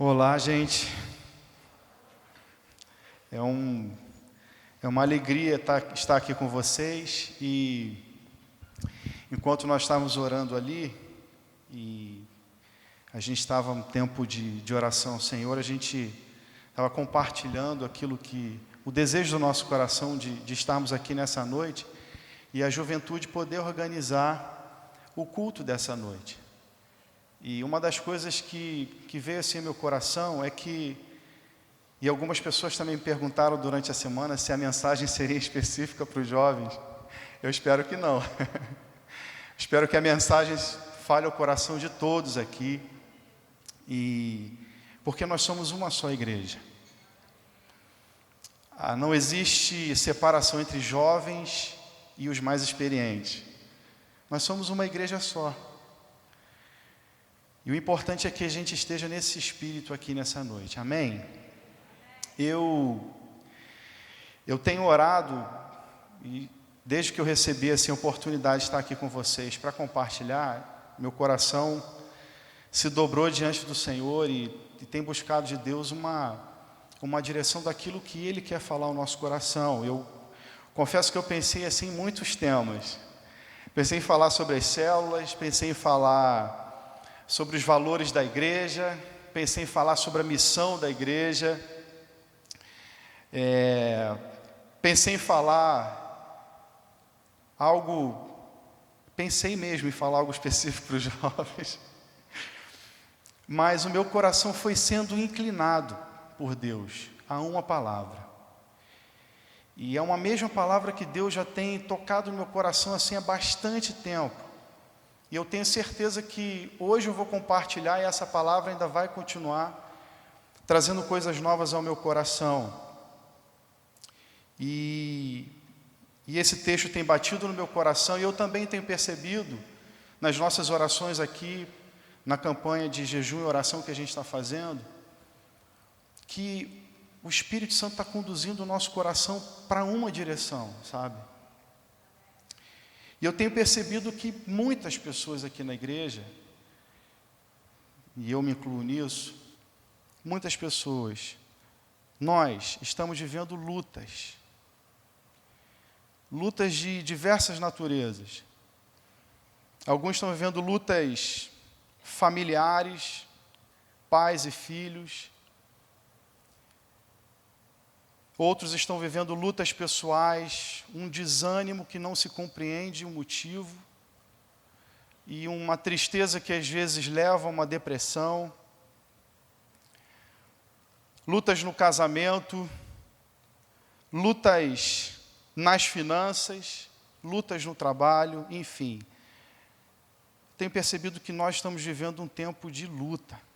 Olá, gente. É uma alegria estar aqui com vocês. E enquanto nós estávamos orando ali, e a gente estava em tempo de oração ao Senhor, a gente estava compartilhando o desejo do nosso coração de estarmos aqui nessa noite e a juventude poder organizar o culto dessa noite. E uma das coisas que veio assim ao meu coração é que, e algumas pessoas também me perguntaram durante a semana se a mensagem seria específica para os jovens. Eu espero que não. Espero que a mensagem fale ao coração de todos aqui, porque nós somos uma só igreja. Não existe separação entre jovens e os mais experientes. Nós somos uma igreja só. E o importante é que a gente esteja nesse espírito aqui nessa noite. Amém? Eu tenho orado, e desde que eu recebi assim, a oportunidade de estar aqui com vocês para compartilhar, meu coração se dobrou diante do Senhor e tem buscado de Deus uma direção daquilo que Ele quer falar ao nosso coração. Eu confesso que eu pensei assim em muitos temas. Pensei em falar sobre as células, pensei em falar sobre os valores da igreja, pensei em falar sobre a missão da igreja, pensei em falar pensei mesmo em falar algo específico para os jovens, mas o meu coração foi sendo inclinado por Deus a uma palavra, e é uma mesma palavra que Deus já tem tocado no meu coração assim há bastante tempo. E eu tenho certeza que hoje eu vou compartilhar e essa palavra ainda vai continuar trazendo coisas novas ao meu coração. E esse texto tem batido no meu coração e eu também tenho percebido nas nossas orações aqui, na campanha de jejum e oração que a gente está fazendo, que o Espírito Santo está conduzindo o nosso coração para uma direção, sabe? E eu tenho percebido que muitas pessoas aqui na igreja, e eu me incluo nisso, muitas pessoas, nós estamos vivendo lutas de diversas naturezas. Alguns estão vivendo lutas familiares, pais e filhos. Outros estão vivendo lutas pessoais, um desânimo que não se compreende o motivo, e uma tristeza que às vezes leva a uma depressão. Lutas no casamento, lutas nas finanças, lutas no trabalho, enfim. Tenho percebido que nós estamos vivendo um tempo de luta.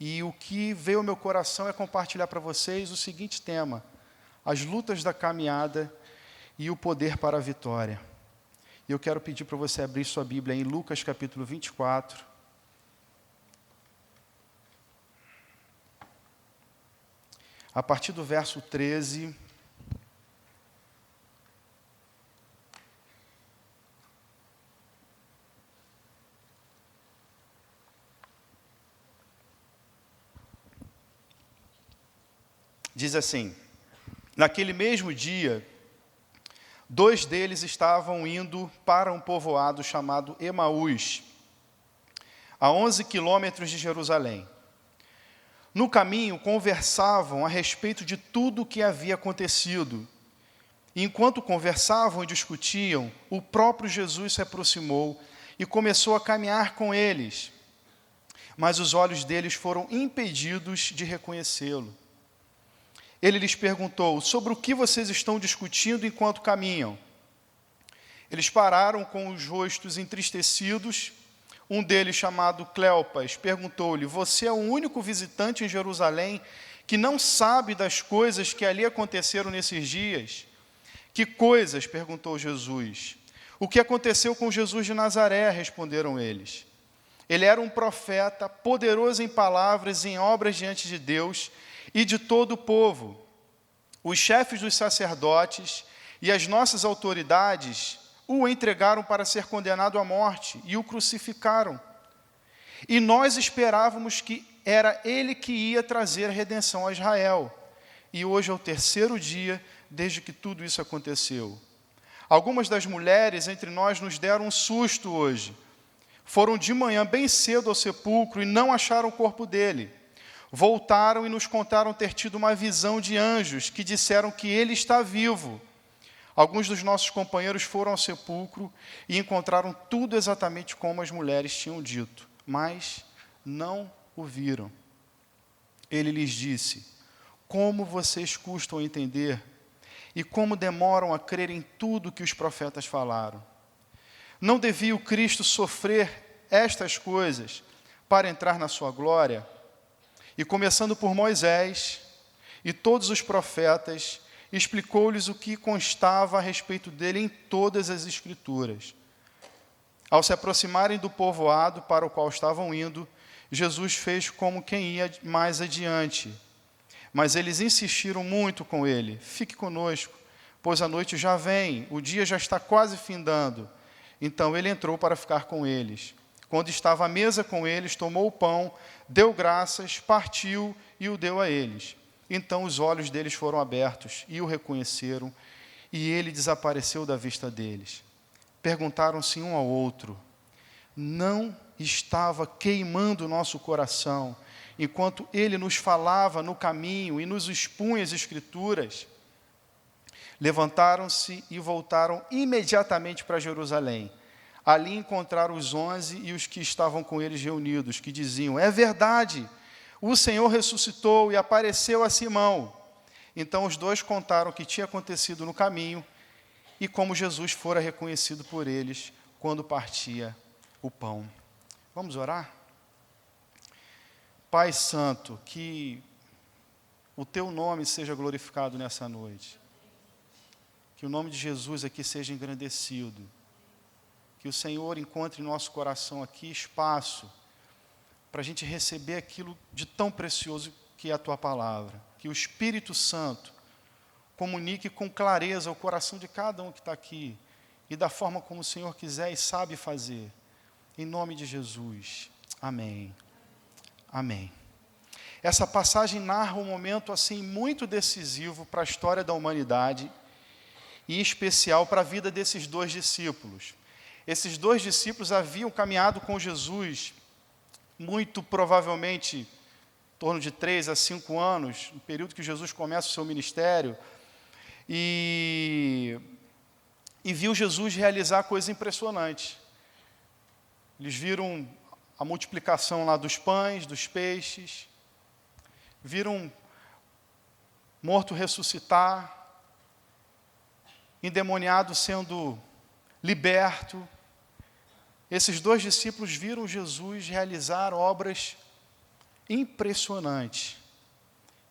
E o que veio ao meu coração é compartilhar para vocês o seguinte tema: as lutas da caminhada e o poder para a vitória. E eu quero pedir para você abrir sua Bíblia em Lucas capítulo 24. A partir do verso 13. Diz assim: naquele mesmo dia, 2 deles estavam indo para um povoado chamado Emaús, a 11 quilômetros de Jerusalém. No caminho, conversavam a respeito de tudo o que havia acontecido. E enquanto conversavam e discutiam, o próprio Jesus se aproximou e começou a caminhar com eles. Mas os olhos deles foram impedidos de reconhecê-lo. Ele lhes perguntou: sobre o que vocês estão discutindo enquanto caminham? Eles pararam com os rostos entristecidos. Um deles, chamado Cleopas, perguntou-lhe: você é o único visitante em Jerusalém que não sabe das coisas que ali aconteceram nesses dias? Que coisas? Perguntou Jesus. O que aconteceu com Jesus de Nazaré? Responderam eles. Ele era um profeta, poderoso em palavras e em obras diante de Deus e de todo o povo. Os chefes dos sacerdotes e as nossas autoridades o entregaram para ser condenado à morte e o crucificaram. E nós esperávamos que era ele que ia trazer a redenção a Israel. E hoje é o terceiro dia desde que tudo isso aconteceu. Algumas das mulheres entre nós nos deram um susto hoje. Foram de manhã bem cedo ao sepulcro e não acharam o corpo dele. Voltaram e nos contaram ter tido uma visão de anjos que disseram que ele está vivo. Alguns dos nossos companheiros foram ao sepulcro e encontraram tudo exatamente como as mulheres tinham dito, mas não o viram. Ele lhes disse: como vocês custam a entender e como demoram a crer em tudo que os profetas falaram. Não devia o Cristo sofrer estas coisas para entrar na sua glória? E começando por Moisés e todos os profetas, explicou-lhes o que constava a respeito dele em todas as Escrituras. Ao se aproximarem do povoado para o qual estavam indo, Jesus fez como quem ia mais adiante. Mas eles insistiram muito com ele: fique conosco, pois a noite já vem, o dia já está quase findando. Então ele entrou para ficar com eles. Quando estava à mesa com eles, tomou o pão, deu graças, partiu e o deu a eles. Então os olhos deles foram abertos e o reconheceram, e ele desapareceu da vista deles. Perguntaram-se um ao outro: não estava queimando o nosso coração enquanto ele nos falava no caminho e nos expunha as Escrituras? Levantaram-se e voltaram imediatamente para Jerusalém. Ali encontraram os 11 e os que estavam com eles reunidos, que diziam: é verdade, o Senhor ressuscitou e apareceu a Simão. Então os dois contaram o que tinha acontecido no caminho e como Jesus fora reconhecido por eles quando partia o pão. Vamos orar? Pai Santo, que o Teu nome seja glorificado nessa noite. Que o nome de Jesus aqui seja engrandecido. Que o Senhor encontre em nosso coração aqui espaço para a gente receber aquilo de tão precioso que é a Tua palavra. Que o Espírito Santo comunique com clareza o coração de cada um que está aqui e da forma como o Senhor quiser e sabe fazer. Em nome de Jesus. Amém. Amém. Essa passagem narra um momento assim muito decisivo para a história da humanidade e em especial para a vida desses dois discípulos. Esses dois discípulos haviam caminhado com Jesus muito provavelmente em torno de 3 a 5 anos, no período que Jesus começa o seu ministério, e viu Jesus realizar coisas impressionantes. Eles viram a multiplicação lá dos pães, dos peixes, viram morto ressuscitar, endemoniado sendo liberto. Esses dois discípulos viram Jesus realizar obras impressionantes.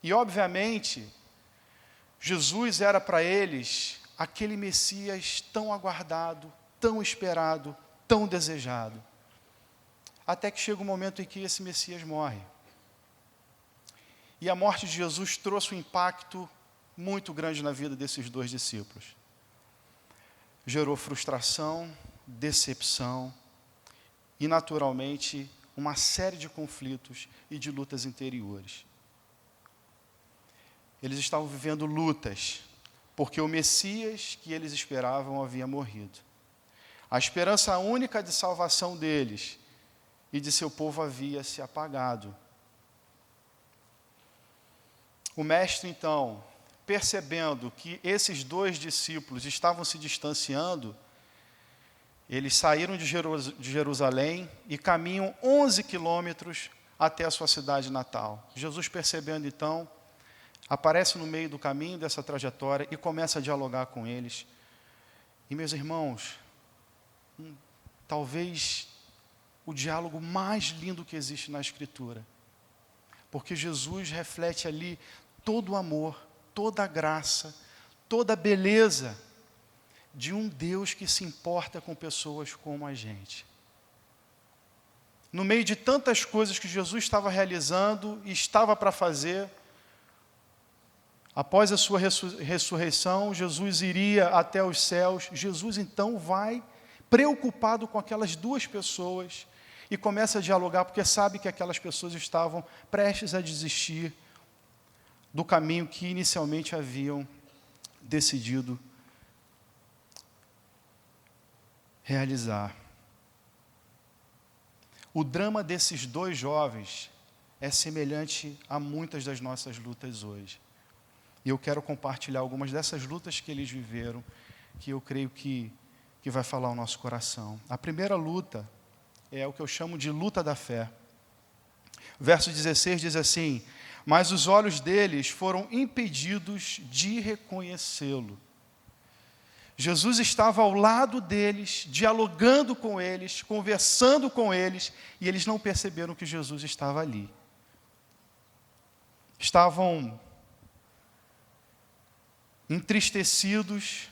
E, obviamente, Jesus era para eles aquele Messias tão aguardado, tão esperado, tão desejado. Até que chega um momento em que esse Messias morre. E a morte de Jesus trouxe um impacto muito grande na vida desses dois discípulos. Gerou frustração, decepção e, naturalmente, uma série de conflitos e de lutas interiores. Eles estavam vivendo lutas, porque o Messias que eles esperavam havia morrido. A esperança única de salvação deles e de seu povo havia se apagado. O mestre, então, percebendo que esses dois discípulos estavam se distanciando, eles saíram de Jerusalém e caminham 11 quilômetros até a sua cidade natal. Jesus, percebendo então, aparece no meio do caminho dessa trajetória e começa a dialogar com eles. E, meus irmãos, talvez o diálogo mais lindo que existe na Escritura, porque Jesus reflete ali todo o amor, toda a graça, toda a beleza de um Deus que se importa com pessoas como a gente. No meio de tantas coisas que Jesus estava realizando e estava para fazer, após a sua ressurreição, Jesus iria até os céus. Jesus então vai preocupado com aquelas duas pessoas e começa a dialogar, porque sabe que aquelas pessoas estavam prestes a desistir do caminho que inicialmente haviam decidido realizar. O drama desses dois jovens é semelhante a muitas das nossas lutas hoje. E eu quero compartilhar algumas dessas lutas que eles viveram, que eu creio que vai falar ao nosso coração. A primeira luta é o que eu chamo de luta da fé. Verso 16 diz assim: mas os olhos deles foram impedidos de reconhecê-lo. Jesus estava ao lado deles, dialogando com eles, conversando com eles, e eles não perceberam que Jesus estava ali. Estavam entristecidos,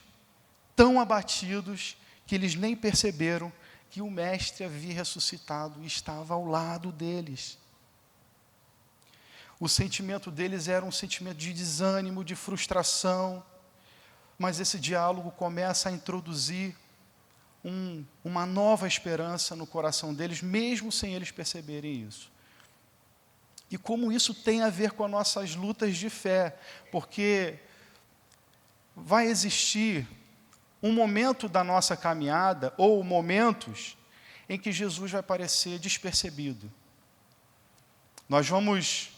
tão abatidos, que eles nem perceberam que o Mestre havia ressuscitado e estava ao lado deles. O sentimento deles era um sentimento de desânimo, de frustração, mas esse diálogo começa a introduzir uma nova esperança no coração deles, mesmo sem eles perceberem isso. E como isso tem a ver com as nossas lutas de fé, porque vai existir um momento da nossa caminhada, ou momentos, em que Jesus vai parecer despercebido. Nós vamos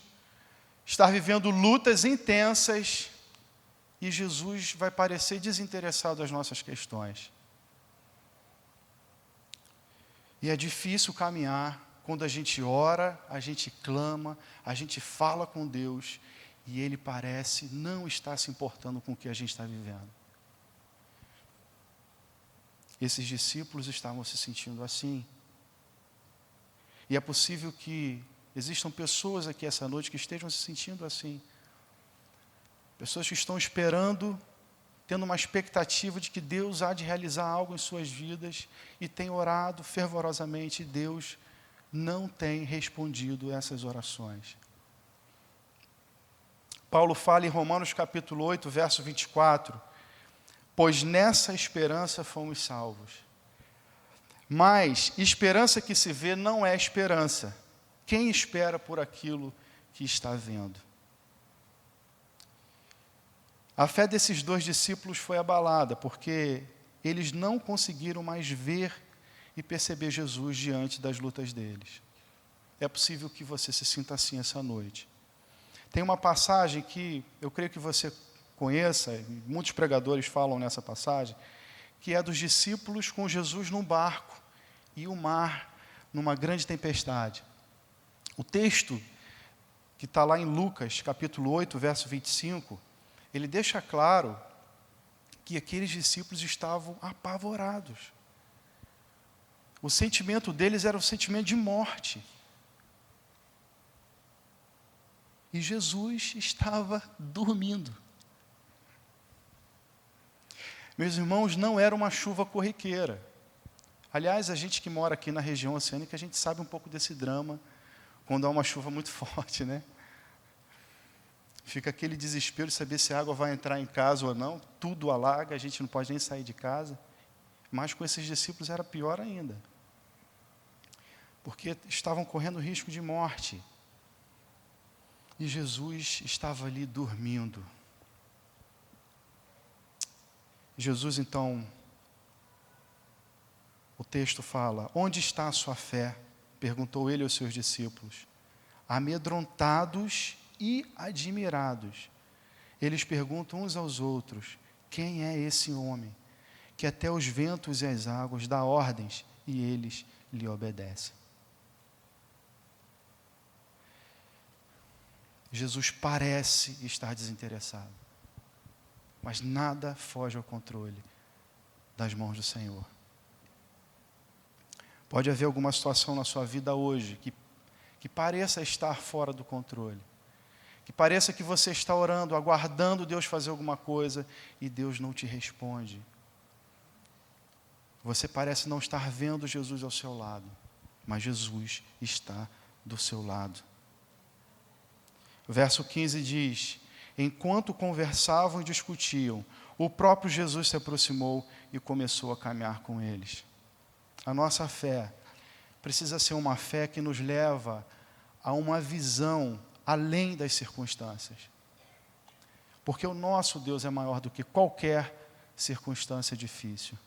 estar vivendo lutas intensas e Jesus vai parecer desinteressado das nossas questões. E é difícil caminhar quando a gente ora, a gente clama, a gente fala com Deus e Ele parece não estar se importando com o que a gente está vivendo. Esses discípulos estavam se sentindo assim. E é possível que existam pessoas aqui essa noite que estejam se sentindo assim. Pessoas que estão esperando, tendo uma expectativa de que Deus há de realizar algo em suas vidas e têm orado fervorosamente e Deus não tem respondido essas orações. Paulo fala em Romanos capítulo 8, verso 24, pois nessa esperança fomos salvos. Mas esperança que se vê não é esperança. Quem espera por aquilo que está vendo? A fé desses dois discípulos foi abalada, porque eles não conseguiram mais ver e perceber Jesus diante das lutas deles. É possível que você se sinta assim essa noite. Tem uma passagem que eu creio que você conheça, muitos pregadores falam nessa passagem, que é dos discípulos com Jesus num barco e o mar numa grande tempestade. O texto que está lá em Lucas, capítulo 8, verso 25, ele deixa claro que aqueles discípulos estavam apavorados. O sentimento deles era o sentimento de morte. E Jesus estava dormindo. Meus irmãos, não era uma chuva corriqueira. Aliás, a gente que mora aqui na região oceânica, a gente sabe um pouco desse drama quando há uma chuva muito forte, né? Fica aquele desespero de saber se a água vai entrar em casa ou não. Tudo alaga, a gente não pode nem sair de casa. Mas com esses discípulos era pior ainda. Porque estavam correndo risco de morte. E Jesus estava ali dormindo. Jesus, então, o texto fala, onde está a sua fé? Perguntou ele aos seus discípulos. Amedrontados e admirados, eles perguntam uns aos outros, quem é esse homem, que até os ventos e as águas dá ordens e eles lhe obedecem? Jesus parece estar desinteressado, mas nada foge ao controle das mãos do Senhor. Pode haver alguma situação na sua vida hoje que pareça estar fora do controle, que pareça que você está orando, aguardando Deus fazer alguma coisa e Deus não te responde. Você parece não estar vendo Jesus ao seu lado, mas Jesus está do seu lado. Verso 15 diz, enquanto conversavam e discutiam, o próprio Jesus se aproximou e começou a caminhar com eles. A nossa fé precisa ser uma fé que nos leva a uma visão além das circunstâncias. Porque o nosso Deus é maior do que qualquer circunstância difícil.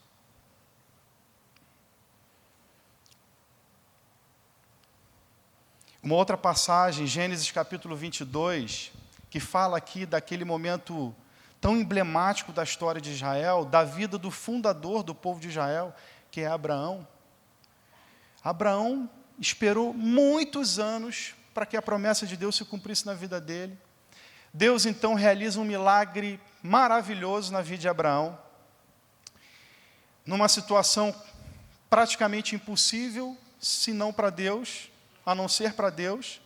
Uma outra passagem, Gênesis capítulo 22, que fala aqui daquele momento tão emblemático da história de Israel, da vida do fundador do povo de Israel, que é Abraão. Abraão esperou muitos anos para que a promessa de Deus se cumprisse na vida dele. Deus, então, realiza um milagre maravilhoso na vida de Abraão, numa situação praticamente impossível, se não para Deus, a não ser para Deus.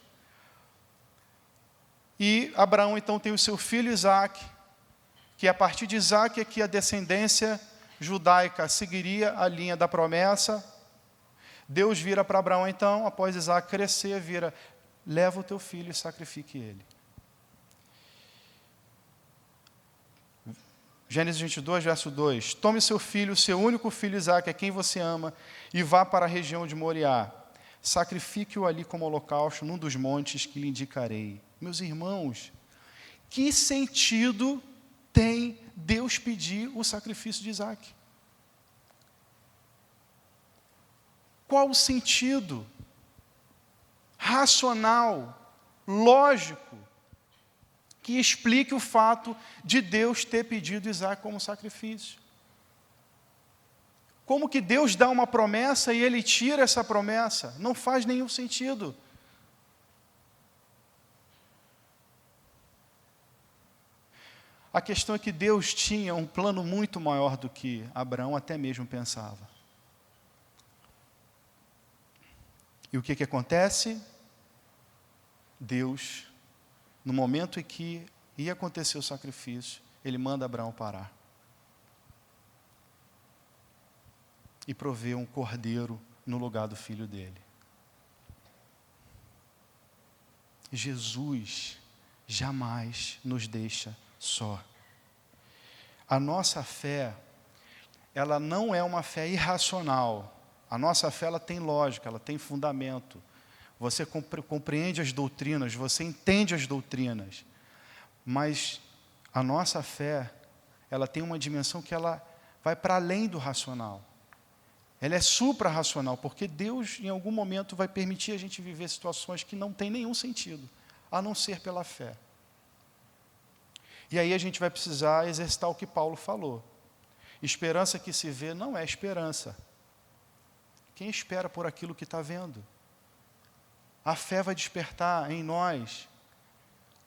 E Abraão, então, tem o seu filho Isaque, que a partir de Isaque é que a descendência judaica seguiria a linha da promessa. Deus vira para Abraão, então, após Isaque crescer, vira: leva o teu filho e sacrifique ele. Gênesis 22, verso 2. Tome seu filho, seu único filho Isaque, a quem você ama, e vá para a região de Moriá. Sacrifique-o ali como holocausto, num dos montes que lhe indicarei. Meus irmãos, que sentido tem Deus pedir o sacrifício de Isaque? Qual o sentido racional, lógico, que explique o fato de Deus ter pedido Isaque como sacrifício? Como que Deus dá uma promessa e Ele tira essa promessa? Não faz nenhum sentido. A questão é que Deus tinha um plano muito maior do que Abraão até mesmo pensava. E o que acontece? Deus, no momento em que ia acontecer o sacrifício, Ele manda Abraão parar. E provê um cordeiro no lugar do filho dele. Jesus jamais nos deixa só. A nossa fé, ela não é uma fé irracional. A nossa fé, ela tem lógica, ela tem fundamento. Você compreende as doutrinas, você entende as doutrinas. Mas a nossa fé, ela tem uma dimensão que ela vai para além do racional. Ela é supra-racional, porque Deus, em algum momento, vai permitir a gente viver situações que não têm nenhum sentido, a não ser pela fé. E aí a gente vai precisar exercitar o que Paulo falou. Esperança que se vê não é esperança. Quem espera por aquilo que está vendo? A fé vai despertar em nós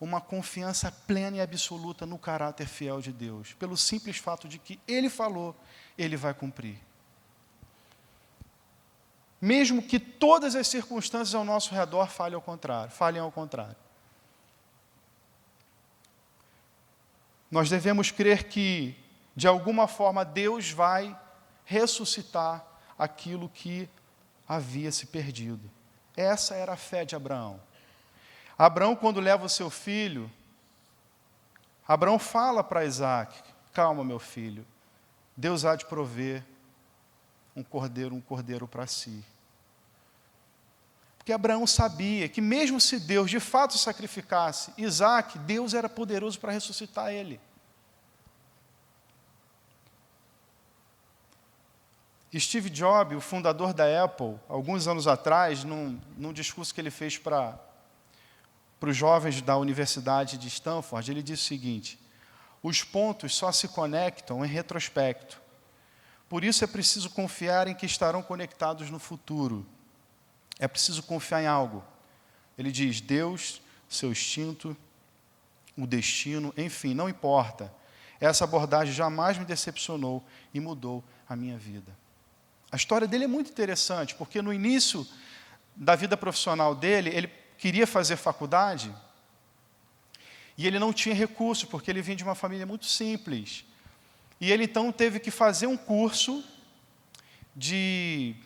uma confiança plena e absoluta no caráter fiel de Deus, pelo simples fato de que Ele falou, Ele vai cumprir. Mesmo que todas as circunstâncias ao nosso redor falhem ao contrário. Nós devemos crer que, de alguma forma, Deus vai ressuscitar aquilo que havia se perdido. Essa era a fé de Abraão. Abraão, quando leva o seu filho, Abraão fala para Isaque: calma, meu filho, Deus há de prover um cordeiro para si. Porque Abraão sabia que mesmo se Deus de fato sacrificasse Isaque, Deus era poderoso para ressuscitar ele. Steve Jobs, o fundador da Apple, alguns anos atrás, num discurso que ele fez para os jovens da Universidade de Stanford, ele disse o seguinte: os pontos só se conectam em retrospecto. Por isso é preciso confiar em que estarão conectados no futuro. É preciso confiar em algo. Ele diz: Deus, seu instinto, o destino, enfim, não importa. Essa abordagem jamais me decepcionou e mudou a minha vida. A história dele é muito interessante, porque no início da vida profissional dele, ele queria fazer faculdade e ele não tinha recurso, porque ele vinha de uma família muito simples. E ele então teve que fazer um curso de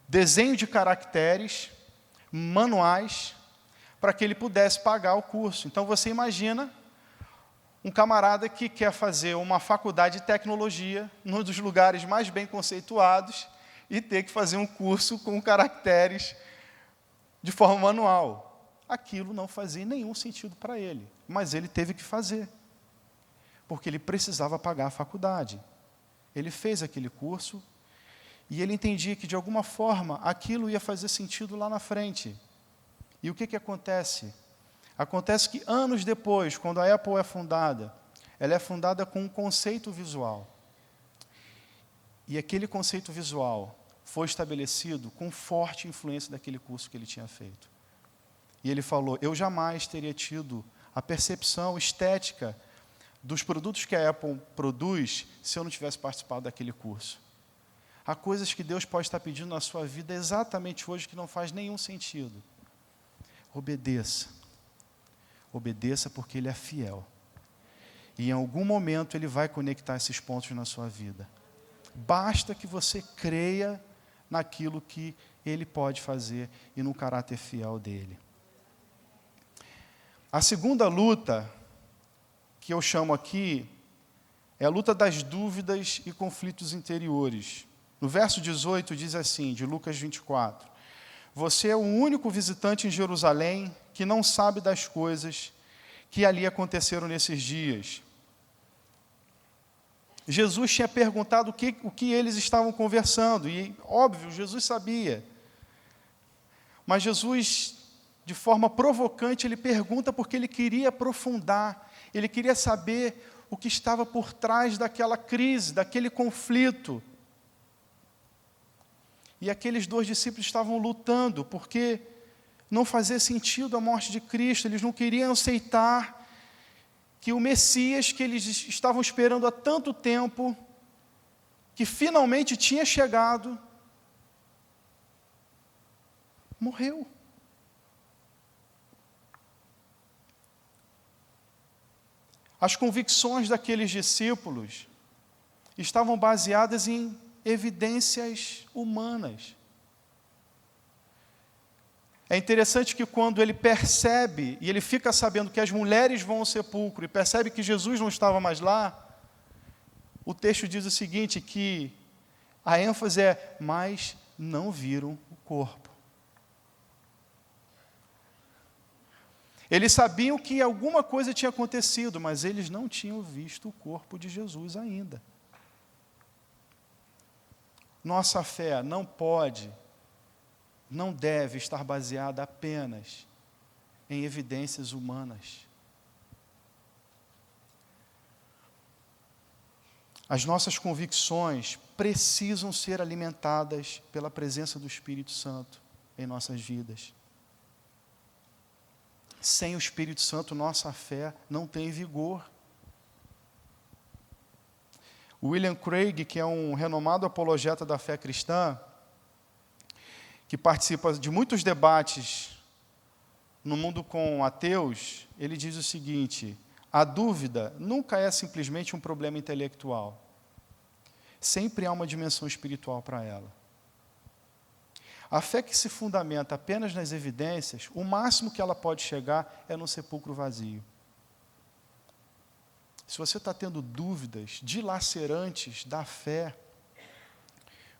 desenho de caracteres, manuais, para que ele pudesse pagar o curso. Então você imagina um camarada que quer fazer uma faculdade de tecnologia, num dos lugares mais bem conceituados, e ter que fazer um curso com caracteres de forma manual. Aquilo não fazia nenhum sentido para ele, mas ele teve que fazer, porque ele precisava pagar a faculdade. Ele fez aquele curso e ele entendia que, de alguma forma, aquilo ia fazer sentido lá na frente. E o que acontece? Acontece que, anos depois, quando a Apple é fundada, ela é fundada com um conceito visual. E aquele conceito visual foi estabelecido com forte influência daquele curso que ele tinha feito. E ele falou, eu jamais teria tido a percepção estética dos produtos que a Apple produz se eu não tivesse participado daquele curso. Há coisas que Deus pode estar pedindo na sua vida exatamente hoje que não faz nenhum sentido. Obedeça. Obedeça porque Ele é fiel. E em algum momento Ele vai conectar esses pontos na sua vida. Basta que você creia naquilo que Ele pode fazer e no caráter fiel dEle. A segunda luta, que eu chamo aqui, é a luta das dúvidas e conflitos interiores. No verso 18 diz assim, de Lucas 24, você é o único visitante em Jerusalém que não sabe das coisas que ali aconteceram nesses dias. Jesus tinha perguntado o que eles estavam conversando, e, óbvio, Jesus sabia. Mas Jesus, de forma provocante, ele pergunta porque ele queria aprofundar, ele queria saber o que estava por trás daquela crise, daquele conflito. E aqueles 2 discípulos estavam lutando, porque não fazia sentido a morte de Cristo, eles não queriam aceitar que o Messias que eles estavam esperando há tanto tempo, que finalmente tinha chegado, morreu. As convicções daqueles discípulos estavam baseadas em evidências humanas. É interessante que quando ele percebe, e ele fica sabendo que as mulheres vão ao sepulcro, e percebe que Jesus não estava mais lá, o texto diz o seguinte, que a ênfase é, mas não viram o corpo. Eles sabiam que alguma coisa tinha acontecido, mas eles não tinham visto o corpo de Jesus ainda. Nossa fé não pode, não deve estar baseada apenas em evidências humanas. As nossas convicções precisam ser alimentadas pela presença do Espírito Santo em nossas vidas. Sem o Espírito Santo, nossa fé não tem vigor. William Craig, que é um renomado apologeta da fé cristã, que participa de muitos debates no mundo com ateus, ele diz o seguinte, a dúvida nunca é simplesmente um problema intelectual. Sempre há uma dimensão espiritual para ela. A fé que se fundamenta apenas nas evidências, o máximo que ela pode chegar é no sepulcro vazio. Se você está tendo dúvidas dilacerantes da fé,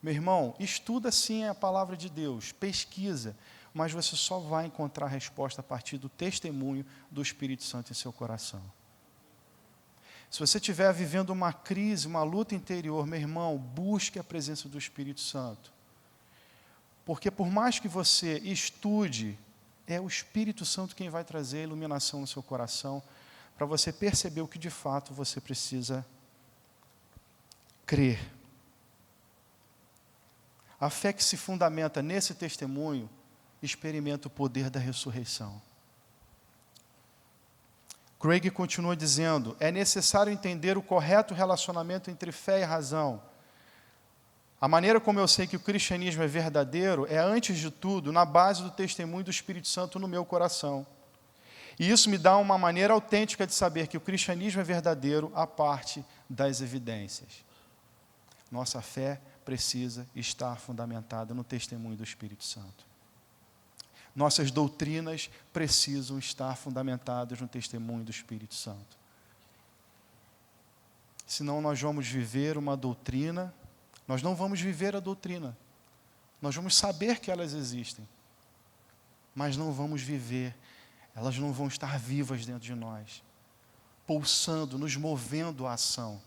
meu irmão, estuda sim a palavra de Deus, pesquisa, mas você só vai encontrar a resposta a partir do testemunho do Espírito Santo em seu coração. Se você estiver vivendo uma crise, uma luta interior, meu irmão, busque a presença do Espírito Santo. Porque por mais que você estude, é o Espírito Santo quem vai trazer a iluminação no seu coração, para você perceber o que de fato você precisa crer. A fé que se fundamenta nesse testemunho, experimenta o poder da ressurreição. Craig continua dizendo, é necessário entender o correto relacionamento entre fé e razão. A maneira como eu sei que o cristianismo é verdadeiro é, antes de tudo, na base do testemunho do Espírito Santo no meu coração. E isso me dá uma maneira autêntica de saber que o cristianismo é verdadeiro a parte das evidências. Nossa fé precisa estar fundamentada no testemunho do Espírito Santo. Nossas doutrinas precisam estar fundamentadas no testemunho do Espírito Santo. Senão nós vamos viver uma doutrina, nós não vamos viver a doutrina, Nós vamos saber que elas existem, mas não vamos viver. Elas não vão estar vivas dentro de nós, pulsando, nos movendo à ação.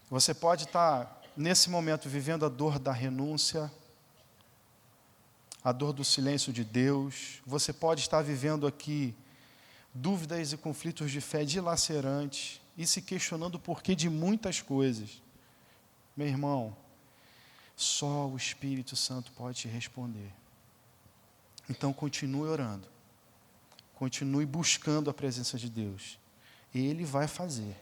Você pode estar, nesse momento, vivendo a dor da renúncia, a dor do silêncio de Deus. Você pode estar vivendo aqui dúvidas e conflitos de fé dilacerantes e se questionando o porquê de muitas coisas. Meu irmão, só o Espírito Santo pode te responder. Então, continue orando. Continue buscando a presença de Deus. Ele vai fazer.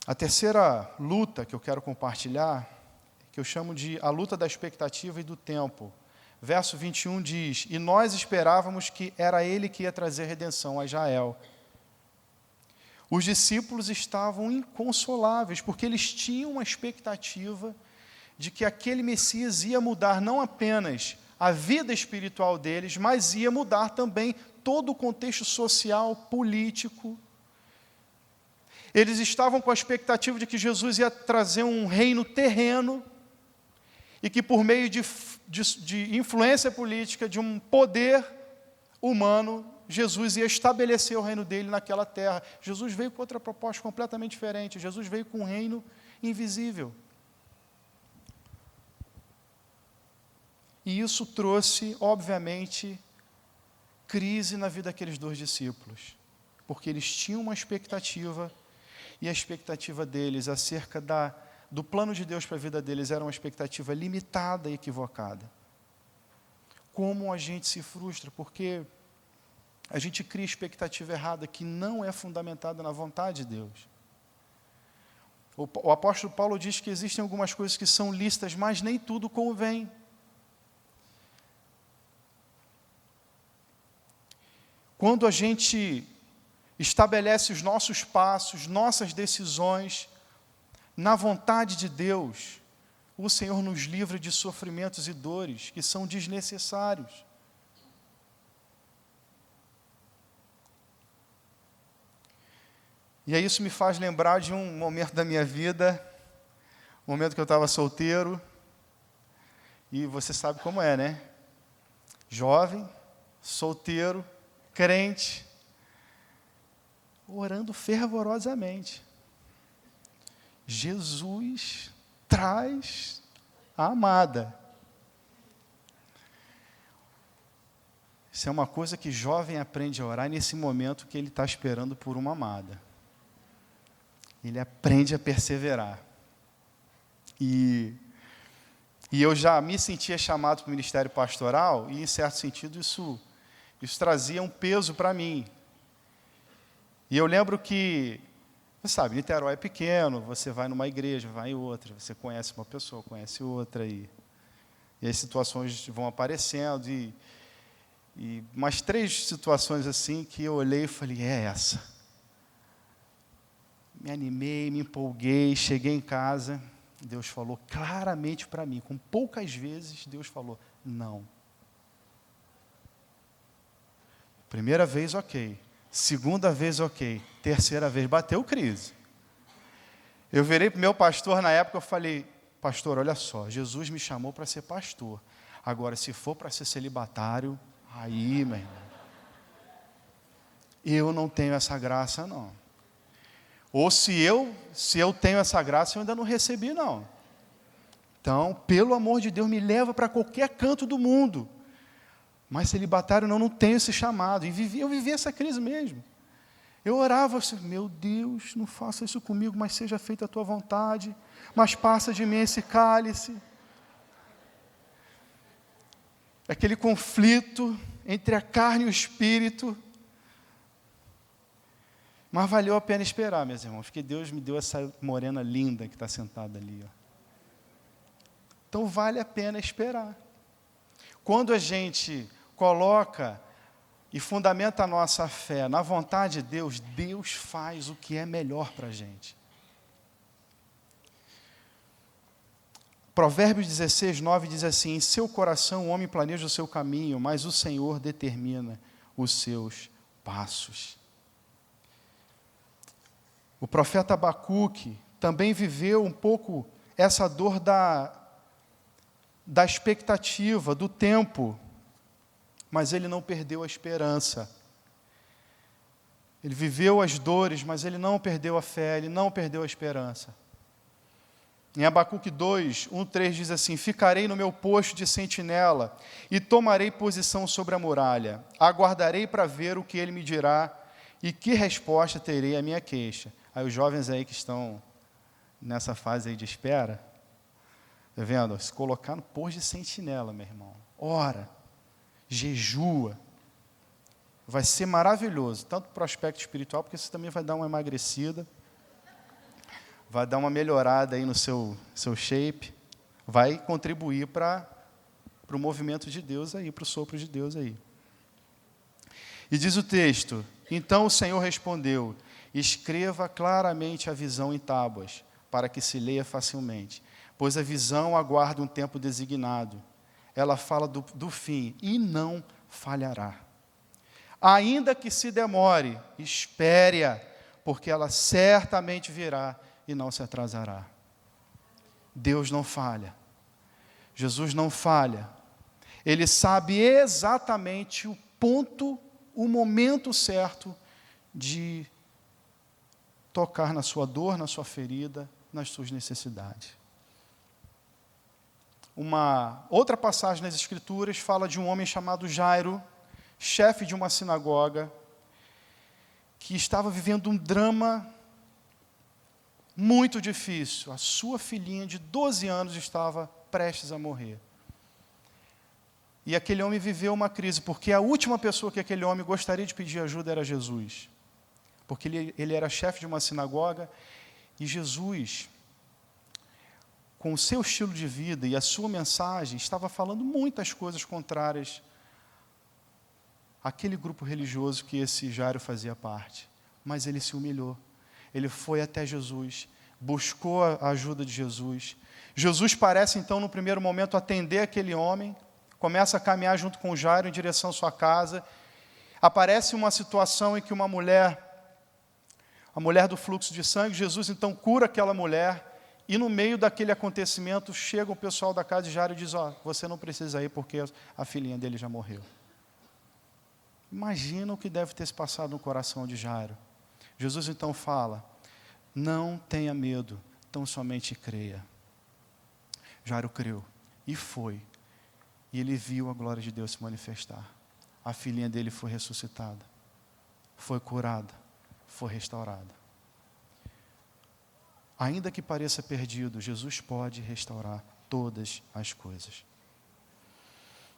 A terceira luta que eu quero compartilhar, que eu chamo de a luta da expectativa e do tempo. Verso 21 diz: e nós esperávamos que era Ele que ia trazer redenção a Israel. Os discípulos estavam inconsoláveis, porque eles tinham uma expectativa de que aquele Messias ia mudar não apenas a vida espiritual deles, mas ia mudar também todo o contexto social, político. Eles estavam com a expectativa de que Jesus ia trazer um reino terreno e que por meio de influência política, de um poder humano, Jesus ia estabelecer o reino dele naquela terra. Jesus veio com outra proposta completamente diferente. Jesus veio com um reino invisível. E isso trouxe, obviamente, crise na vida daqueles dois discípulos, porque eles tinham uma expectativa, e a expectativa deles acerca do plano de Deus para a vida deles era uma expectativa limitada e equivocada. Como a gente se frustra, porque a gente cria expectativa errada que não é fundamentada na vontade de Deus. O apóstolo Paulo diz que existem algumas coisas que são lícitas, mas nem tudo convém. Quando a gente estabelece os nossos passos, nossas decisões, na vontade de Deus, o Senhor nos livra de sofrimentos e dores que são desnecessários. E aí isso me faz lembrar de um momento da minha vida, um momento que eu estava solteiro, e você sabe como é, né? Jovem, solteiro, crente, orando fervorosamente. Jesus traz a amada. Isso é uma coisa que jovem aprende a orar nesse momento que ele está esperando por uma amada. Ele aprende a perseverar. E eu já me sentia chamado para o ministério pastoral, e em certo sentido isso trazia um peso para mim. E eu lembro que, você sabe, Niterói é pequeno, você vai numa igreja, vai em outra, você conhece uma pessoa, conhece outra, e as situações vão aparecendo, e umas 3 situações assim que eu olhei e falei, é essa. Me animei, me empolguei, cheguei em casa, Deus falou claramente para mim, com poucas vezes Deus falou, não. Primeira vez, ok. Segunda vez, ok. Terceira vez, bateu crise. Eu virei para o meu pastor na época, eu falei, pastor, olha só, Jesus me chamou para ser pastor. Agora, se for para ser celibatário, aí, meu irmão, eu não tenho essa graça, não. Ou se eu tenho essa graça, eu ainda não recebi, não. Então, pelo amor de Deus, me leva para qualquer canto do mundo. Mas celibatário não tenho esse chamado. E eu vivi essa crise mesmo. Eu orava assim, meu Deus, não faça isso comigo, mas seja feita a tua vontade. Mas passa de mim esse cálice. Aquele conflito entre a carne e o espírito. Mas valeu a pena esperar, meus irmãos, porque Deus me deu essa morena linda que está sentada ali. Ó. Então vale a pena esperar. Quando a gente coloca e fundamenta a nossa fé na vontade de Deus, Deus faz o que é melhor para a gente. Provérbios 16, 9 diz assim, em seu coração o homem planeja o seu caminho, mas o Senhor determina os seus passos. O profeta Abacuque também viveu um pouco essa dor da expectativa, do tempo, mas ele não perdeu a esperança. Ele viveu as dores, mas ele não perdeu a fé, ele não perdeu a esperança. Em Abacuque 2, 1-3 diz assim: ficarei no meu posto de sentinela e tomarei posição sobre a muralha. Aguardarei para ver o que ele me dirá e que resposta terei à minha queixa. Aí os jovens aí que estão nessa fase aí de espera, está vendo? Se colocar no posto de sentinela, meu irmão, ora, jejua, vai ser maravilhoso, tanto para o aspecto espiritual, porque você também vai dar uma emagrecida, vai dar uma melhorada aí no seu shape, vai contribuir para o movimento de Deus aí, para o sopro de Deus aí. E diz o texto: então o Senhor respondeu: escreva claramente a visão em tábuas, para que se leia facilmente, pois a visão aguarda um tempo designado. Ela fala do fim e não falhará. Ainda que se demore, espere-a, porque ela certamente virá e não se atrasará. Deus não falha. Jesus não falha. Ele sabe exatamente o ponto, o momento certo de tocar na sua dor, na sua ferida, nas suas necessidades. Uma outra passagem nas Escrituras fala de um homem chamado Jairo, chefe de uma sinagoga, que estava vivendo um drama muito difícil. A sua filhinha de 12 anos estava prestes a morrer. E aquele homem viveu uma crise, porque a última pessoa que aquele homem gostaria de pedir ajuda era Jesus. Porque ele era chefe de uma sinagoga, e Jesus, com o seu estilo de vida e a sua mensagem, estava falando muitas coisas contrárias àquele grupo religioso que esse Jairo fazia parte. Mas ele se humilhou. Ele foi até Jesus, buscou a ajuda de Jesus. Jesus parece, então, no primeiro momento, atender aquele homem, começa a caminhar junto com o Jairo em direção à sua casa. Aparece uma situação em que a mulher do fluxo de sangue, Jesus, então, cura aquela mulher, e no meio daquele acontecimento, chega o pessoal da casa de Jairo e diz: você não precisa ir porque a filhinha dele já morreu. Imagina o que deve ter se passado no coração de Jairo. Jesus então fala: não tenha medo, tão somente creia. Jairo creu e foi. E ele viu a glória de Deus se manifestar. A filhinha dele foi ressuscitada, foi curada, foi restaurada. Ainda que pareça perdido, Jesus pode restaurar todas as coisas.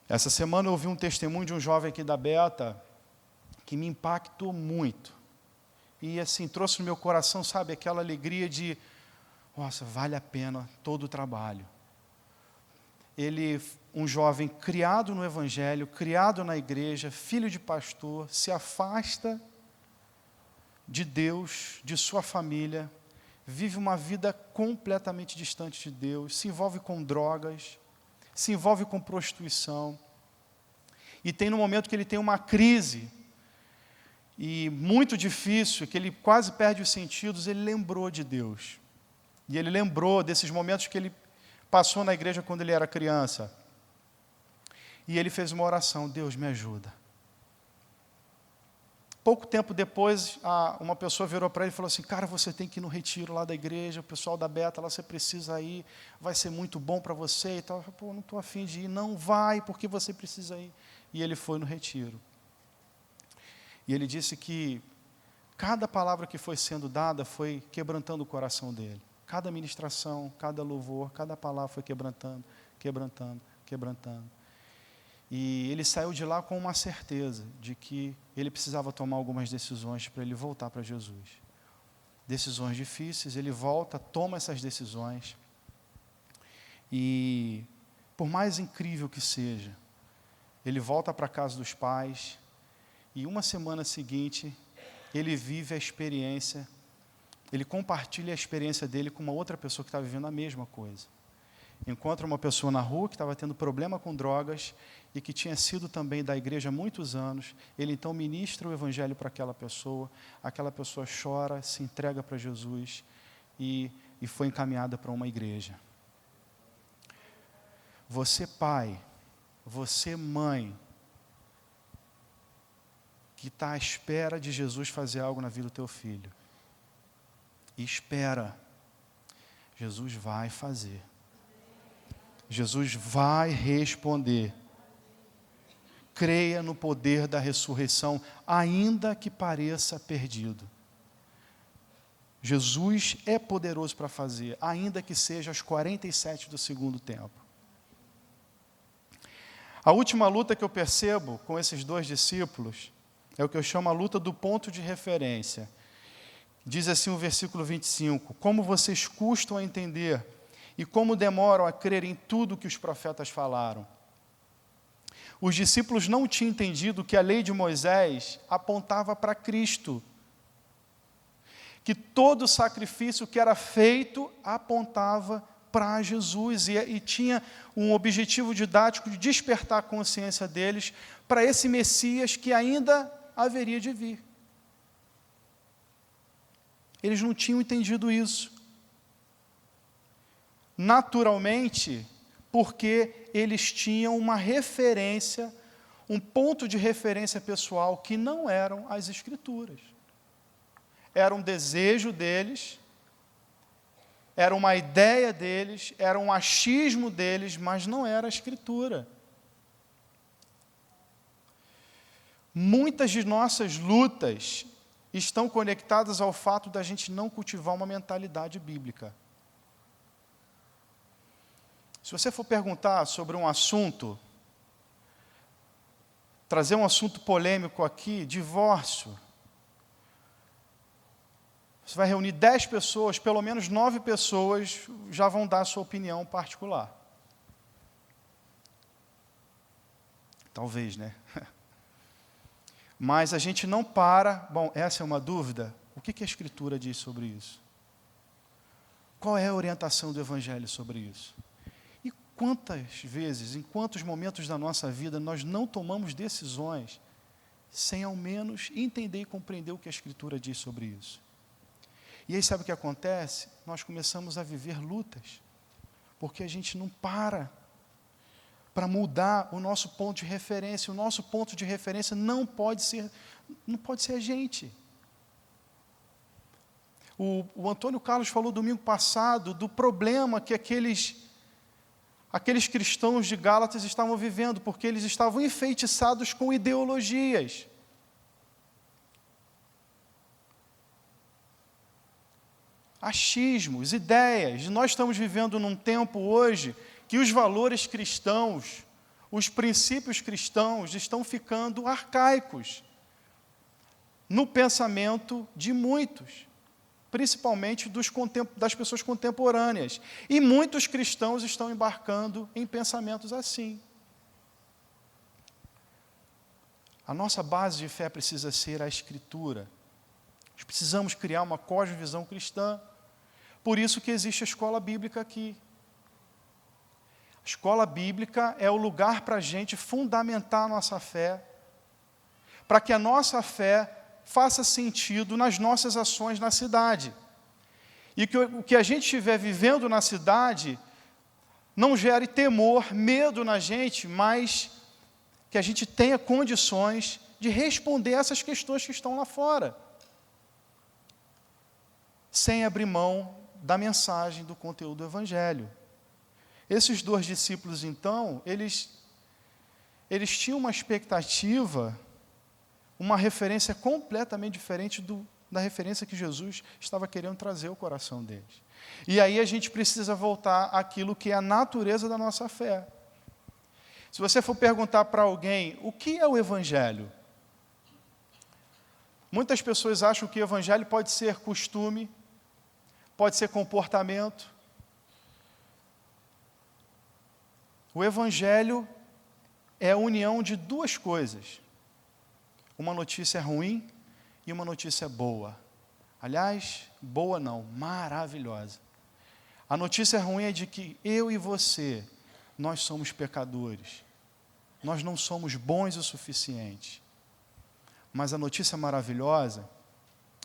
Essa semana eu ouvi um testemunho de um jovem aqui da Beta que me impactou muito. E assim, trouxe no meu coração, sabe, aquela alegria de, nossa, vale a pena todo o trabalho. Ele, um jovem criado no Evangelho, criado na igreja, filho de pastor, se afasta de Deus, de sua família, vive uma vida completamente distante de Deus, se envolve com drogas, se envolve com prostituição, e tem no momento que ele tem uma crise, e muito difícil, que ele quase perde os sentidos, ele lembrou de Deus. E ele lembrou desses momentos que ele passou na igreja quando ele era criança. E ele fez uma oração: Deus, me ajuda. Pouco tempo depois, uma pessoa virou para ele e falou assim: cara, você tem que ir no retiro lá da igreja, o pessoal da Beta, lá você precisa ir, vai ser muito bom para você e tal. Pô, não estou afim de ir. Não, vai, porque você precisa ir. E ele foi no retiro. E ele disse que cada palavra que foi sendo dada foi quebrantando o coração dele. Cada ministração, cada louvor, cada palavra foi quebrantando, quebrantando, quebrantando. E ele saiu de lá com uma certeza de que ele precisava tomar algumas decisões para ele voltar para Jesus. Decisões difíceis, ele volta, toma essas decisões. E, por mais incrível que seja, ele volta para a casa dos pais, e uma semana seguinte, ele vive a experiência, ele compartilha a experiência dele com uma outra pessoa que está vivendo a mesma coisa. Encontra uma pessoa na rua que estava tendo problema com drogas e que tinha sido também da igreja há muitos anos. Ele então ministra o evangelho para aquela pessoa chora, se entrega para Jesus e foi encaminhada para uma igreja. Você pai, você mãe, que está à espera de Jesus fazer algo na vida do teu filho. E espera. Jesus vai fazer. Jesus vai responder. Creia no poder da ressurreição, ainda que pareça perdido. Jesus é poderoso para fazer, ainda que seja aos 47 do segundo tempo. A última luta que eu percebo com esses dois discípulos é o que eu chamo a luta do ponto de referência. Diz assim o versículo 25: como vocês custam a entender e como demoram a crer em tudo que os profetas falaram. Os discípulos não tinham entendido que a lei de Moisés apontava para Cristo. Que todo sacrifício que era feito apontava para Jesus e tinha um objetivo didático de despertar a consciência deles para esse Messias que ainda haveria de vir. Eles não tinham entendido isso. Naturalmente, porque eles tinham uma referência, um ponto de referência pessoal que não eram as Escrituras. Era um desejo deles, era uma ideia deles, era um achismo deles, mas não era a Escritura. Muitas de nossas lutas estão conectadas ao fato da gente não cultivar uma mentalidade bíblica. Se você for perguntar sobre um assunto, trazer um assunto polêmico aqui, divórcio, você vai reunir 10 pessoas, pelo menos 9 pessoas já vão dar a sua opinião particular. Talvez, né? Mas a gente não para. Bom, essa é uma dúvida. O que a Escritura diz sobre isso? Qual é a orientação do Evangelho sobre isso? E quantas vezes, em quantos momentos da nossa vida, nós não tomamos decisões sem ao menos entender e compreender o que a Escritura diz sobre isso? E aí sabe o que acontece? Nós começamos a viver lutas, porque a gente não para mudar o nosso ponto de referência. O nosso ponto de referência não pode ser a gente. O Antônio Carlos falou domingo passado do problema que aqueles cristãos de Gálatas estavam vivendo, porque eles estavam enfeitiçados com ideologias. Achismos, ideias. Nós estamos vivendo num tempo hoje que os valores cristãos, os princípios cristãos estão ficando arcaicos no pensamento de muitos, principalmente das pessoas contemporâneas. E muitos cristãos estão embarcando em pensamentos assim. A nossa base de fé precisa ser a Escritura. Nós precisamos criar uma cosmovisão cristã. Por isso que existe a escola bíblica aqui. A escola bíblica é o lugar para a gente fundamentar a nossa fé, para que a nossa fé faça sentido nas nossas ações na cidade. E que o que a gente estiver vivendo na cidade não gere temor, medo na gente, mas que a gente tenha condições de responder essas questões que estão lá fora, sem abrir mão da mensagem, do conteúdo do Evangelho. Esses dois discípulos, então, eles tinham uma expectativa, uma referência completamente diferente da referência que Jesus estava querendo trazer ao coração deles. E aí a gente precisa voltar àquilo que é a natureza da nossa fé. Se você for perguntar para alguém, o que é o Evangelho? Muitas pessoas acham que o Evangelho pode ser costume, pode ser comportamento. O Evangelho é a união de duas coisas. Uma notícia ruim e uma notícia boa. Aliás, boa não, maravilhosa. A notícia ruim é de que eu e você, nós somos pecadores. Nós não somos bons o suficiente. Mas a notícia maravilhosa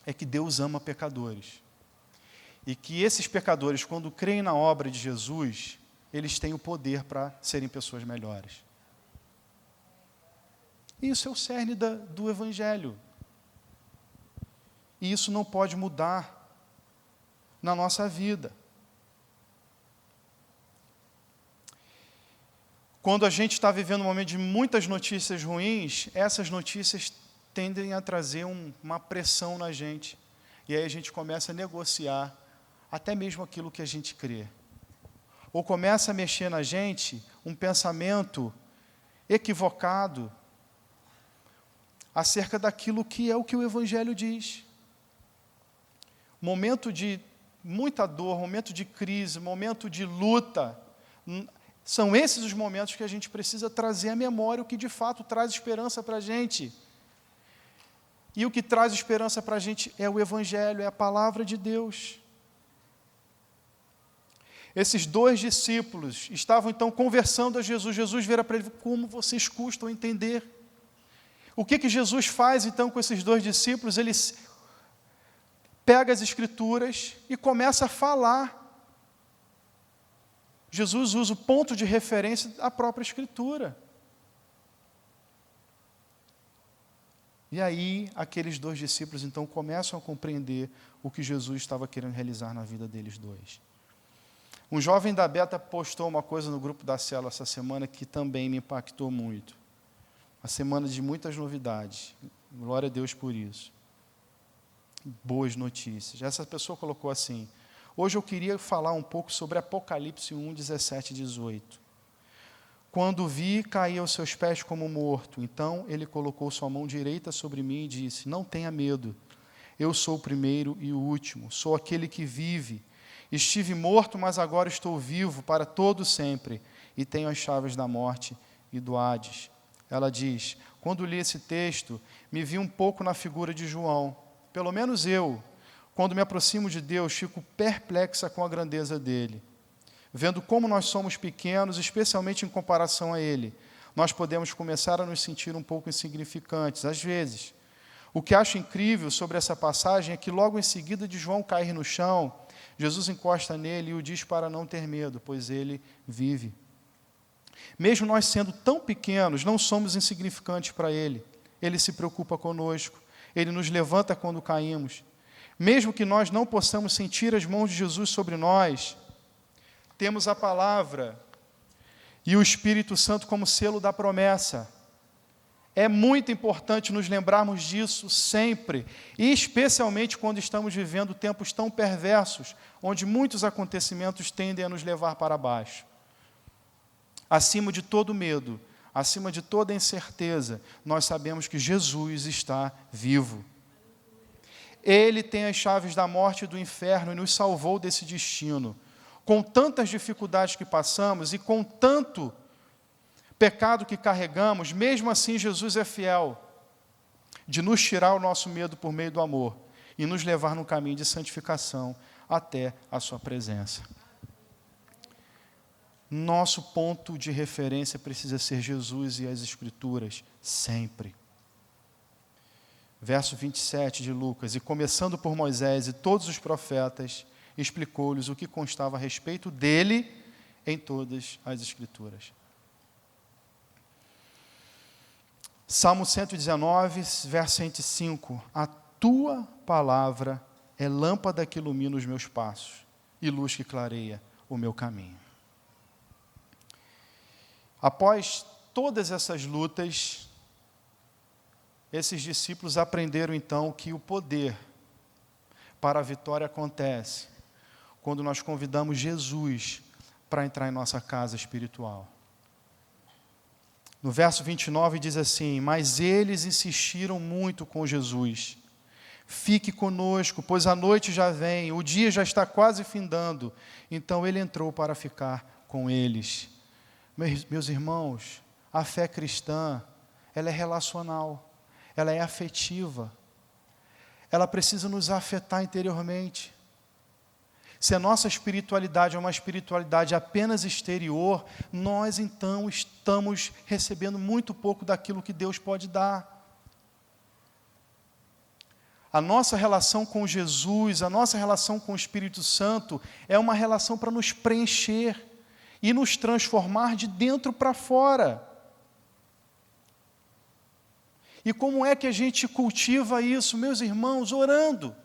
é que Deus ama pecadores. E que esses pecadores, quando creem na obra de Jesus, eles têm o poder para serem pessoas melhores. Isso é o cerne do Evangelho. E isso não pode mudar na nossa vida. Quando a gente está vivendo um momento de muitas notícias ruins, essas notícias tendem a trazer uma pressão na gente. E aí a gente começa a negociar até mesmo aquilo que a gente crê. Ou começa a mexer na gente um pensamento equivocado acerca daquilo que é o que o Evangelho diz. Momento de muita dor, momento de crise, momento de luta, são esses os momentos que a gente precisa trazer à memória o que de fato traz esperança para a gente. E o que traz esperança para a gente é o Evangelho, é a palavra de Deus. Esses 2 discípulos estavam então conversando a Jesus. Jesus vira para ele: como vocês custam a entender? O que Jesus faz então com esses 2 discípulos? Ele pega as Escrituras e começa a falar. Jesus usa o ponto de referência da própria Escritura. E aí, aqueles 2 discípulos então começam a compreender o que Jesus estava querendo realizar na vida deles 2. Um jovem da Beta postou uma coisa no grupo da célula essa semana que também me impactou muito. Uma semana de muitas novidades. Glória a Deus por isso. Boas notícias. Essa pessoa colocou assim: hoje eu queria falar um pouco sobre Apocalipse 1, 17 e 18. Quando vi, caí aos seus pés como morto. Então ele colocou sua mão direita sobre mim e disse: não tenha medo. Eu sou o primeiro e o último. Sou aquele que vive. Estive morto, mas agora estou vivo para todo sempre. E tenho as chaves da morte e do Hades. Ela diz: quando li esse texto, me vi um pouco na figura de João. Pelo menos eu, quando me aproximo de Deus, fico perplexa com a grandeza dele. Vendo como nós somos pequenos, especialmente em comparação a ele, nós podemos começar a nos sentir um pouco insignificantes, às vezes. O que acho incrível sobre essa passagem é que logo em seguida de João cair no chão, Jesus encosta nele e o diz para não ter medo, pois ele vive. Mesmo nós sendo tão pequenos, não somos insignificantes para ele. Ele se preocupa conosco. Ele nos levanta quando caímos. Mesmo que nós não possamos sentir as mãos de Jesus sobre nós, temos a palavra e o Espírito Santo como selo da promessa. É muito importante nos lembrarmos disso sempre, e especialmente quando estamos vivendo tempos tão perversos, onde muitos acontecimentos tendem a nos levar para baixo. Acima de todo medo, acima de toda incerteza, nós sabemos que Jesus está vivo. Ele tem as chaves da morte e do inferno e nos salvou desse destino. Com tantas dificuldades que passamos e com tanto pecado que carregamos, mesmo assim Jesus é fiel de nos tirar o nosso medo por meio do amor e nos levar no caminho de santificação até a sua presença. Nosso ponto de referência precisa ser Jesus e as Escrituras, sempre. Verso 27 de Lucas: e começando por Moisés e todos os profetas, explicou-lhes o que constava a respeito dele em todas as Escrituras. Salmo 119, verso 105. A tua palavra é lâmpada que ilumina os meus passos e luz que clareia o meu caminho. Após todas essas lutas, esses discípulos aprenderam então que o poder para a vitória acontece quando nós convidamos Jesus para entrar em nossa casa espiritual. No verso 29 diz assim: mas eles insistiram muito com Jesus. Fique conosco, pois a noite já vem, o dia já está quase findando. Então ele entrou para ficar com eles. Meus irmãos, a fé cristã, ela é relacional, ela é afetiva. Ela precisa nos afetar interiormente. Se a nossa espiritualidade é uma espiritualidade apenas exterior, nós então estamos recebendo muito pouco daquilo que Deus pode dar. A nossa relação com Jesus, a nossa relação com o Espírito Santo é uma relação para nos preencher. e nos transformar de dentro para fora. E como é que a gente cultiva isso, meus irmãos? Orando,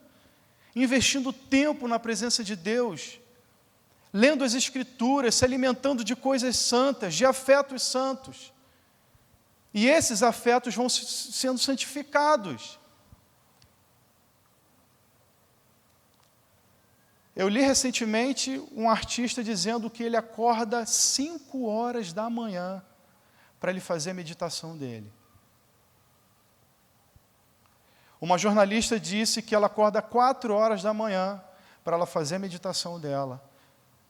investindo tempo na presença de Deus, lendo as Escrituras, se alimentando de coisas santas, de afetos santos. E esses afetos vão sendo santificados. Eu li recentemente um artista dizendo que ele acorda 5 horas da manhã para ele fazer a meditação dele. Uma jornalista disse que ela acorda 4 horas da manhã para ela fazer a meditação dela,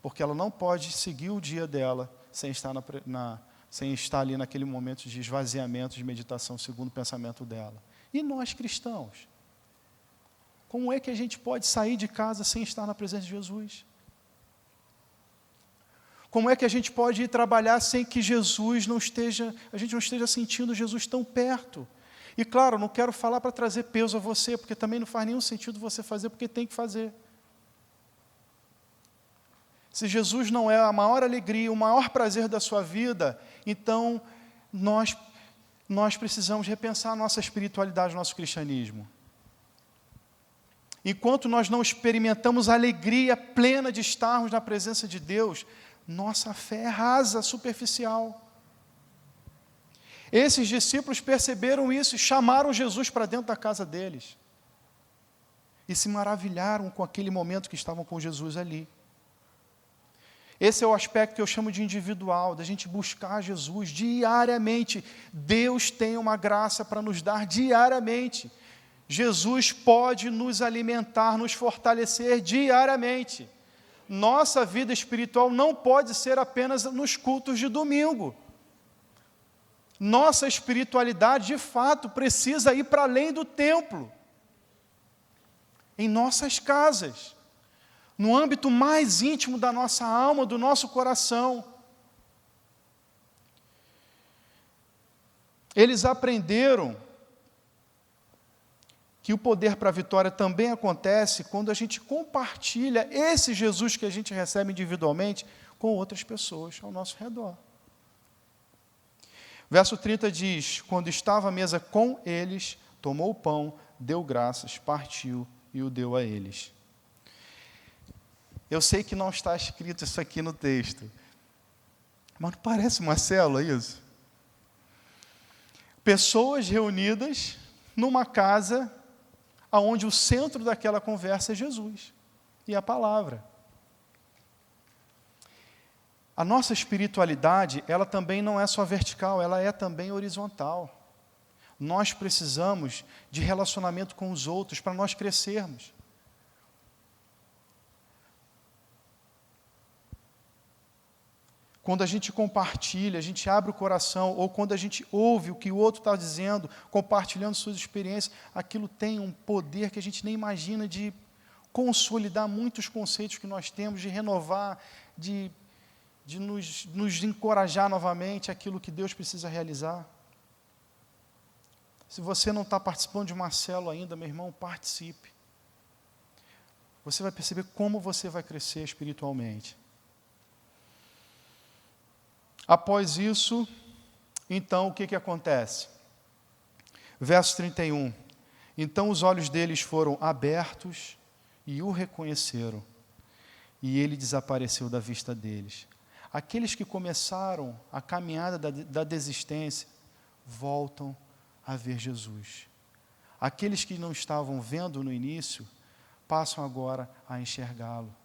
porque ela não pode seguir o dia dela sem estar ali naquele momento de esvaziamento, de meditação, segundo o pensamento dela. E nós cristãos? Como é que a gente pode sair de casa sem estar na presença de Jesus? Como é que a gente pode ir trabalhar sem que a gente não esteja sentindo Jesus tão perto? E claro, não quero falar para trazer peso a você, porque também não faz nenhum sentido você fazer porque tem que fazer. Se Jesus não é a maior alegria, o maior prazer da sua vida, então nós precisamos repensar a nossa espiritualidade, o nosso cristianismo. Enquanto nós não experimentamos a alegria plena de estarmos na presença de Deus, nossa fé é rasa, superficial. Esses discípulos perceberam isso e chamaram Jesus para dentro da casa deles. E se maravilharam com aquele momento que estavam com Jesus ali. Esse é o aspecto que eu chamo de individual, da gente buscar Jesus diariamente. Deus tem uma graça para nos dar diariamente. Jesus pode nos alimentar, nos fortalecer diariamente. Nossa vida espiritual não pode ser apenas nos cultos de domingo. Nossa espiritualidade, de fato, precisa ir para além do templo. Em nossas casas. No âmbito mais íntimo da nossa alma, do nosso coração. Eles aprenderam que o poder para a vitória também acontece quando a gente compartilha esse Jesus que a gente recebe individualmente com outras pessoas ao nosso redor. Verso 30 diz, quando estava à mesa com eles, tomou o pão, deu graças, partiu e o deu a eles. Eu sei que não está escrito isso aqui no texto, mas não parece uma célula isso? Pessoas reunidas numa casa onde o centro daquela conversa é Jesus e a palavra. A nossa espiritualidade, ela também não é só vertical, ela é também horizontal. Nós precisamos de relacionamento com os outros para nós crescermos. Quando a gente compartilha, a gente abre o coração, ou quando a gente ouve o que o outro está dizendo, compartilhando suas experiências, aquilo tem um poder que a gente nem imagina de consolidar muitos conceitos que nós temos, de renovar, de nos encorajar novamente aquilo que Deus precisa realizar. Se você não está participando de uma célula ainda, meu irmão, participe. Você vai perceber como você vai crescer espiritualmente. Após isso, então, o que acontece? Verso 31. Então os olhos deles foram abertos e o reconheceram, e ele desapareceu da vista deles. Aqueles que começaram a caminhada da desistência, voltam a ver Jesus. Aqueles que não estavam vendo no início, passam agora a enxergá-lo.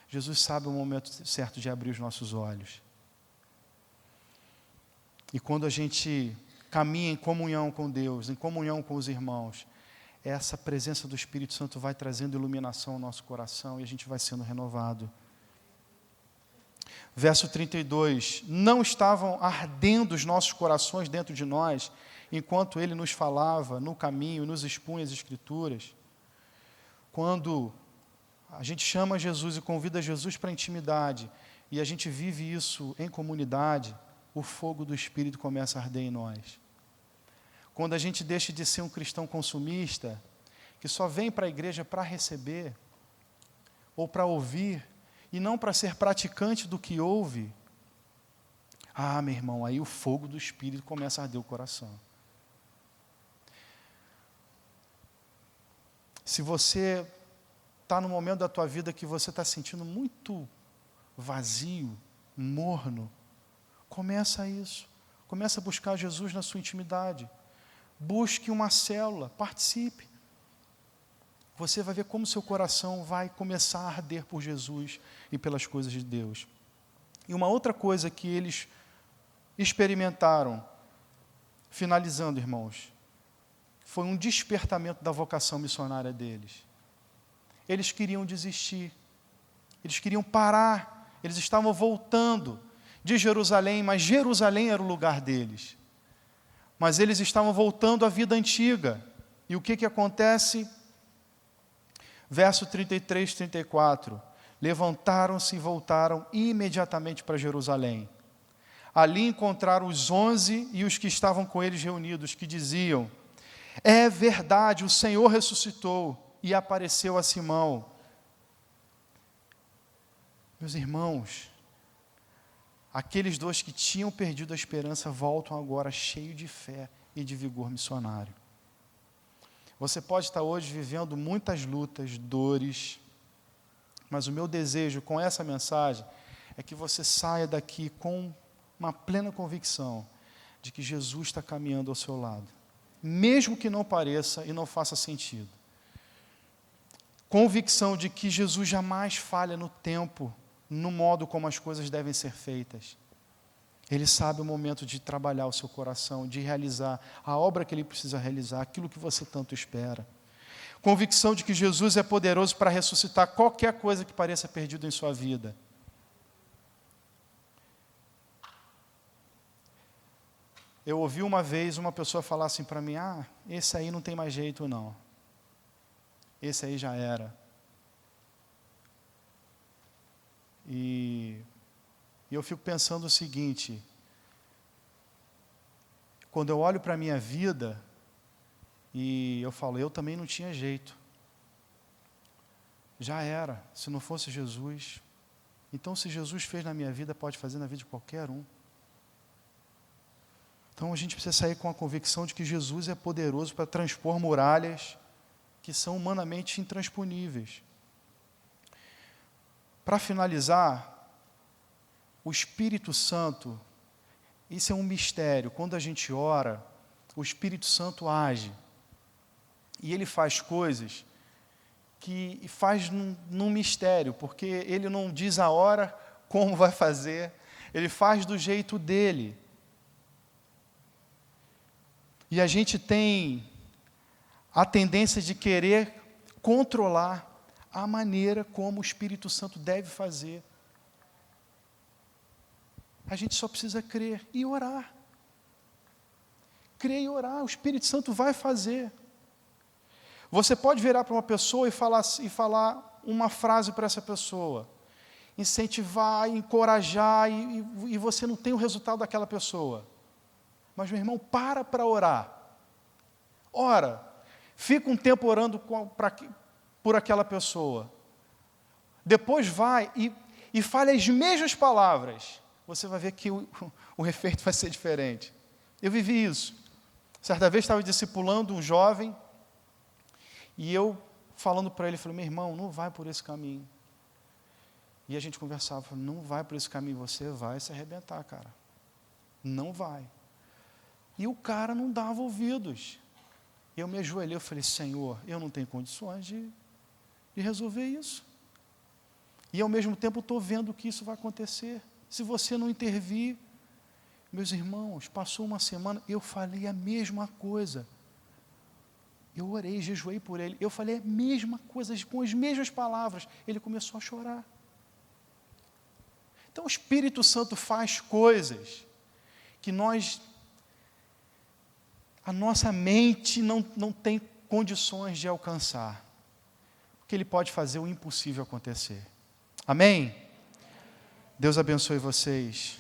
Jesus sabe o momento certo de abrir os nossos olhos. E quando a gente caminha em comunhão com Deus, em comunhão com os irmãos, essa presença do Espírito Santo vai trazendo iluminação ao nosso coração e a gente vai sendo renovado. Verso 32, não estavam ardendo os nossos corações dentro de nós, enquanto Ele nos falava no caminho, nos expunha as Escrituras. Quando a gente chama Jesus e convida Jesus para a intimidade, e a gente vive isso em comunidade, o fogo do Espírito começa a arder em nós. Quando a gente deixa de ser um cristão consumista, que só vem para a igreja para receber, ou para ouvir, e não para ser praticante do que ouve, meu irmão, aí o fogo do Espírito começa a arder o coração. Se você está no momento da tua vida que você está sentindo muito vazio, morno, começa isso. Começa a buscar Jesus na sua intimidade. Busque uma célula, participe. Você vai ver como seu coração vai começar a arder por Jesus e pelas coisas de Deus. E uma outra coisa que eles experimentaram, finalizando, irmãos, foi um despertamento da vocação missionária deles. Eles queriam desistir, eles queriam parar, eles estavam voltando de Jerusalém, mas Jerusalém era o lugar deles. Mas eles estavam voltando à vida antiga. E o que acontece? Verso 33, 34. Levantaram-se e voltaram imediatamente para Jerusalém. Ali encontraram os 11 e os que estavam com eles reunidos, que diziam: é verdade, o Senhor ressuscitou e apareceu a Simão. Meus irmãos, aqueles dois que tinham perdido a esperança voltam agora cheios de fé e de vigor missionário. Você pode estar hoje vivendo muitas lutas, dores, mas o meu desejo com essa mensagem é que você saia daqui com uma plena convicção de que Jesus está caminhando ao seu lado, mesmo que não pareça e não faça sentido. Convicção de que Jesus jamais falha no tempo, no modo como as coisas devem ser feitas. Ele sabe o momento de trabalhar o seu coração, de realizar a obra que Ele precisa realizar, aquilo que você tanto espera. Convicção de que Jesus é poderoso para ressuscitar qualquer coisa que pareça perdida em sua vida. Eu ouvi uma vez uma pessoa falar assim para mim: esse aí não tem mais jeito não. Esse aí já era. E eu fico pensando o seguinte: quando eu olho para a minha vida, e eu falo, eu também não tinha jeito. Já era, se não fosse Jesus. Então, se Jesus fez na minha vida, pode fazer na vida de qualquer um. Então, a gente precisa sair com a convicção de que Jesus é poderoso para transpor muralhas que são humanamente intransponíveis. Para finalizar, o Espírito Santo, isso é um mistério. Quando a gente ora, o Espírito Santo age. E Ele faz coisas que faz num mistério, porque Ele não diz a hora como vai fazer, Ele faz do jeito dEle. E a gente tem a tendência de querer controlar a maneira como o Espírito Santo deve fazer. A gente só precisa crer e orar. Crer e orar, o Espírito Santo vai fazer. Você pode virar para uma pessoa e falar uma frase para essa pessoa, incentivar, encorajar, e você não tem o resultado daquela pessoa. Mas, meu irmão, para orar. Ora, fica um tempo orando por aquela pessoa. Depois vai e fale as mesmas palavras. Você vai ver que o efeito vai ser diferente. Eu vivi isso. Certa vez estava discipulando um jovem, e eu falando para ele, falei: meu irmão, não vai por esse caminho. E a gente conversava, falei: não vai por esse caminho, você vai se arrebentar, cara. Não vai. E o cara não dava ouvidos. Eu me ajoelhei, eu falei: Senhor, eu não tenho condições de resolver isso. E ao mesmo tempo estou vendo que isso vai acontecer. Se você não intervir, meus irmãos, passou uma semana, eu falei a mesma coisa. Eu orei, jejuei por ele, eu falei a mesma coisa, com as mesmas palavras. Ele começou a chorar. Então o Espírito Santo faz coisas que a nossa mente não tem condições de alcançar. Porque Ele pode fazer o impossível acontecer. Amém? Deus abençoe vocês.